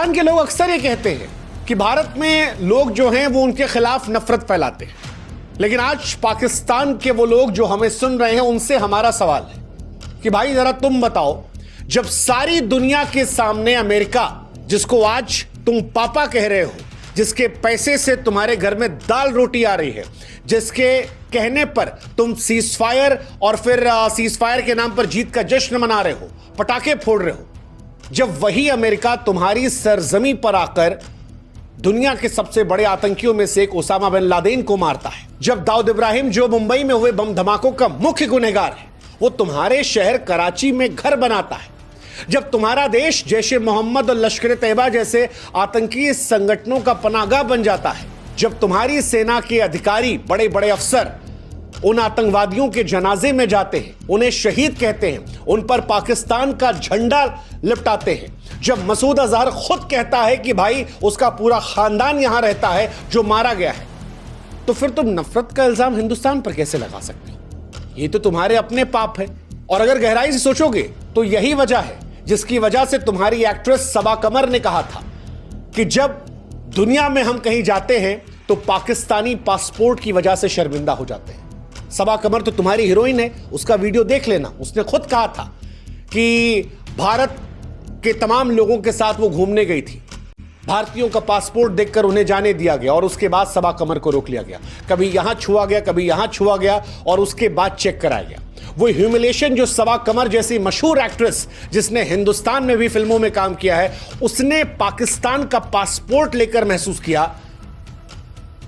पाकिस्तान के लोग अक्सर ये कहते हैं कि भारत में लोग जो हैं वो उनके खिलाफ नफरत फैलाते हैं, लेकिन आज पाकिस्तान के वो लोग जो हमें सुन रहे हैं उनसे हमारा सवाल है कि भाई जरा तुम बताओ, जब सारी दुनिया के सामने अमेरिका, जिसको आज तुम पापा कह रहे हो, जिसके पैसे से तुम्हारे घर में दाल रोटी आ रही है, जिसके कहने पर तुम सीजफायर और फिर सीजफायर के नाम पर जीत का जश्न मना रहे हो, पटाखे फोड़ रहे हो, जब वही अमेरिका तुम्हारी सरजमी पर आकर दुनिया के सबसे बड़े आतंकियों में से एक ओसामा बिन लादेन को मारता है, जब दाऊद इब्राहिम जो मुंबई में हुए बम धमाकों का मुख्य गुनहगार है वो तुम्हारे शहर कराची में घर बनाता है, जब तुम्हारा देश जैश ए मोहम्मद और लश्कर तैयबा जैसे आतंकी संगठनों का पनाहगाह बन जाता है, जब तुम्हारी सेना के अधिकारी, बड़े बड़े अफसर उन आतंकवादियों के जनाजे में जाते हैं, उन्हें शहीद कहते हैं, उन पर पाकिस्तान का झंडा लिपटाते हैं, जब मसूद अजहर खुद कहता है कि भाई उसका पूरा खानदान यहां रहता है जो मारा गया है, तो फिर तुम नफरत का इल्जाम हिंदुस्तान पर कैसे लगा सकते हो? ये तो तुम्हारे अपने पाप है। और अगर गहराई से सोचोगे तो यही वजह है जिसकी वजह से तुम्हारी एक्ट्रेस सबा कमर ने कहा था कि जब दुनिया में हम कहीं जाते हैं तो पाकिस्तानी पासपोर्ट की वजह से शर्मिंदा हो जाते हैं। सबा कमर तो तुम्हारी हीरोइन है, उसका वीडियो देख लेना। उसने खुद कहा था कि भारत के तमाम लोगों के साथ वो घूमने गई थी, भारतीयों का पासपोर्ट देखकर उन्हें जाने दिया गया और उसके बाद सबा कमर को रोक लिया गया, कभी यहां छुआ गया, कभी यहां छुआ गया और उसके बाद चेक कराया गया। वो ह्यूमिलेशन जो सबा कमर जैसी मशहूर एक्ट्रेस जिसने हिंदुस्तान में भी फिल्मों में काम किया है, उसने पाकिस्तान का पासपोर्ट लेकर महसूस किया,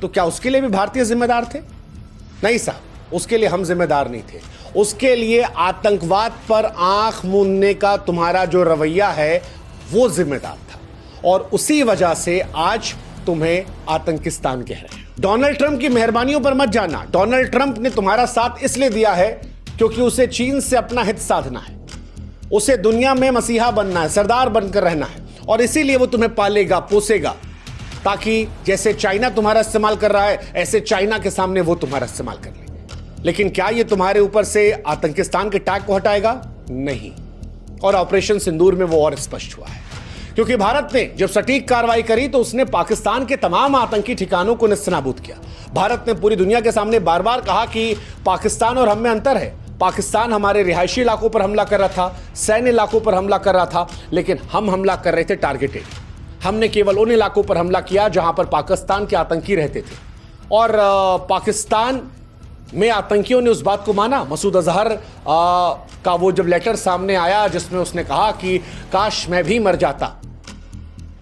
तो क्या उसके लिए भी भारतीय जिम्मेदार थे? नहीं साहब, उसके लिए हम जिम्मेदार नहीं थे। उसके लिए आतंकवाद पर आंख मूंदने का तुम्हारा जो रवैया है वो जिम्मेदार था, और उसी वजह से आज तुम्हें आतंकिस्तान कह रहे हैं। डोनाल्ड ट्रंप की मेहरबानियों पर मत जाना। डोनाल्ड ट्रंप ने तुम्हारा साथ इसलिए दिया है क्योंकि उसे चीन से अपना हित साधना है, उसे दुनिया में मसीहा बनना है, सरदार बनकर रहना है, और इसीलिए वो तुम्हें पालेगा, पोसेगा, ताकि जैसे चाइना तुम्हारा इस्तेमाल कर रहा है ऐसे चाइना के सामने वो तुम्हारा इस्तेमाल कर ले। लेकिन क्या ये तुम्हारे ऊपर से आतंकिस्तान के टैग को हटाएगा? नहीं। और ऑपरेशन सिंदूर में वो और स्पष्ट हुआ है, क्योंकि भारत ने जब सटीक कार्रवाई करी तो उसने पाकिस्तान के तमाम आतंकी ठिकानों को नेस्तनाबूद किया। भारत ने पूरी दुनिया के सामने बार बार कहा कि पाकिस्तान और हम में अंतर है। पाकिस्तान हमारे रिहायशी इलाकों पर हमला कर रहा था, सैन्य इलाकों पर हमला कर रहा था, लेकिन हम हमला कर रहे थे टारगेटेड। हमने केवल उन इलाकों पर हमला किया जहां पर पाकिस्तान के आतंकी रहते थे, और पाकिस्तान में आतंकियों ने उस बात को माना। मसूद अजहर का वो जब लेटर सामने आया जिसमें उसने कहा कि काश मैं भी मर जाता,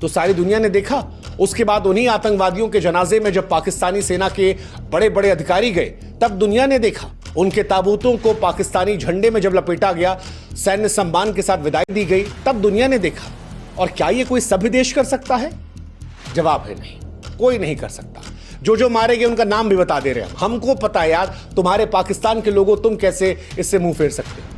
तो सारी दुनिया ने देखा। उसके बाद उन्हीं आतंकवादियों के जनाजे में जब पाकिस्तानी सेना के बड़े बड़े अधिकारी गए तब दुनिया ने देखा। उनके ताबूतों को पाकिस्तानी झंडे में जब लपेटा गया, सैन्य सम्मान के साथ विदाई दी गई, तब दुनिया ने देखा। और क्या ये कोई सभ्य देश कर सकता है? जवाब है नहीं, कोई नहीं कर सकता। जो मारे गए उनका नाम भी बता दे रहे हैं हमको पता है यार, तुम्हारे पाकिस्तान के लोगों, तुम कैसे इससे मुंह फेर सकते हो?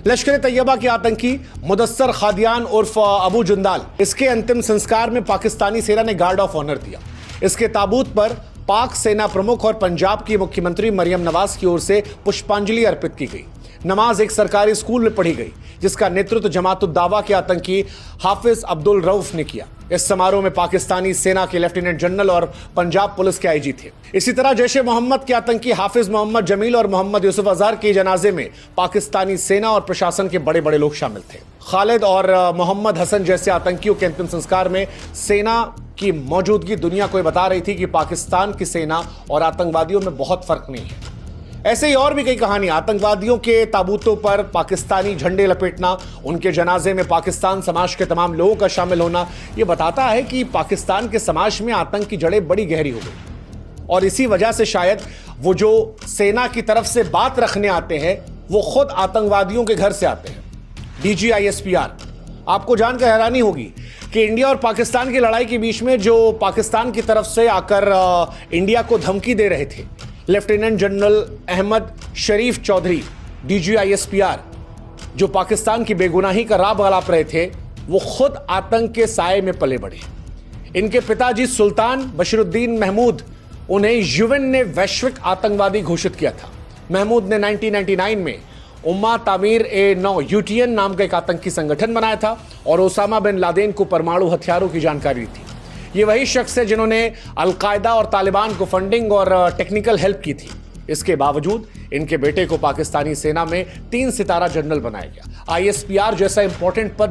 लश्कर तैयबा के आतंकी मुदस्सर खादियान उर्फ अबू जुंदाल, इसके अंतिम संस्कार में पाकिस्तानी सेना ने गार्ड ऑफ ऑनर दिया। इसके ताबूत पर पाक सेना प्रमुख और पंजाब की मुख्यमंत्री मरियम नवाज की ओर से पुष्पांजलि अर्पित की गई। नमाज एक सरकारी स्कूल में पढ़ी गई जिसका नेतृत्व जमात-उद-दावा के आतंकी हाफिज अब्दुल रऊफ ने किया। इस समारोह में पाकिस्तानी सेना के लेफ्टिनेंट जनरल और पंजाब पुलिस के आईजी थे। इसी तरह जैश ए मोहम्मद के आतंकी हाफिज मोहम्मद जमील और मोहम्मद यूसुफ अजहर के जनाजे में पाकिस्तानी सेना और प्रशासन के बड़े बड़े लोग शामिल थे। खालिद और मोहम्मद हसन जैसे आतंकियों के अंतिम संस्कार में सेना की मौजूदगी दुनिया को बता रही थी कि पाकिस्तान की सेना और आतंकवादियों में बहुत फर्क नहीं है। ऐसे ही और भी कई कहानियां। आतंकवादियों के ताबूतों पर पाकिस्तानी झंडे लपेटना, उनके जनाजे में पाकिस्तान समाज के तमाम लोगों का शामिल होना, यह बताता है कि पाकिस्तान के समाज में आतंक की जड़ें बड़ी गहरी हो गई। और इसी वजह से शायद वो जो सेना की तरफ से बात रखने आते हैं वो खुद आतंकवादियों के घर से आते हैं। DGISPR, आपको जानकर हैरानी होगी कि इंडिया और पाकिस्तान की लड़ाई के बीच में जो पाकिस्तान की तरफ से आकर इंडिया को धमकी दे रहे थे, लेफ्टिनेंट जनरल अहमद शरीफ चौधरी, DGISPR, जो पाकिस्तान की बेगुनाही का राब गलाप रहे थे, वो खुद आतंक के साए में पले बढ़े। इनके पिताजी सुल्तान बशीरुद्दीन महमूद, उन्हें यूएन ने वैश्विक आतंकवादी घोषित किया था। महमूद ने 1999 में उम्मा तामीर-ए-9 यूटीएन नाम का एक आतंकी संगठन बनाया था और ओसामा बिन लादेन को परमाणु हथियारों की जानकारी थी। ये वही शख्स है जिन्होंने अलकायदा और तालिबान को फंडिंग और टेक्निकल हेल्प की थी। इसके बावजूद इनके बेटे को पाकिस्तानी सेना में 3 सितारा जनरल बनाया गया। आईएसपीआर जैसा इंपॉर्टेंट पद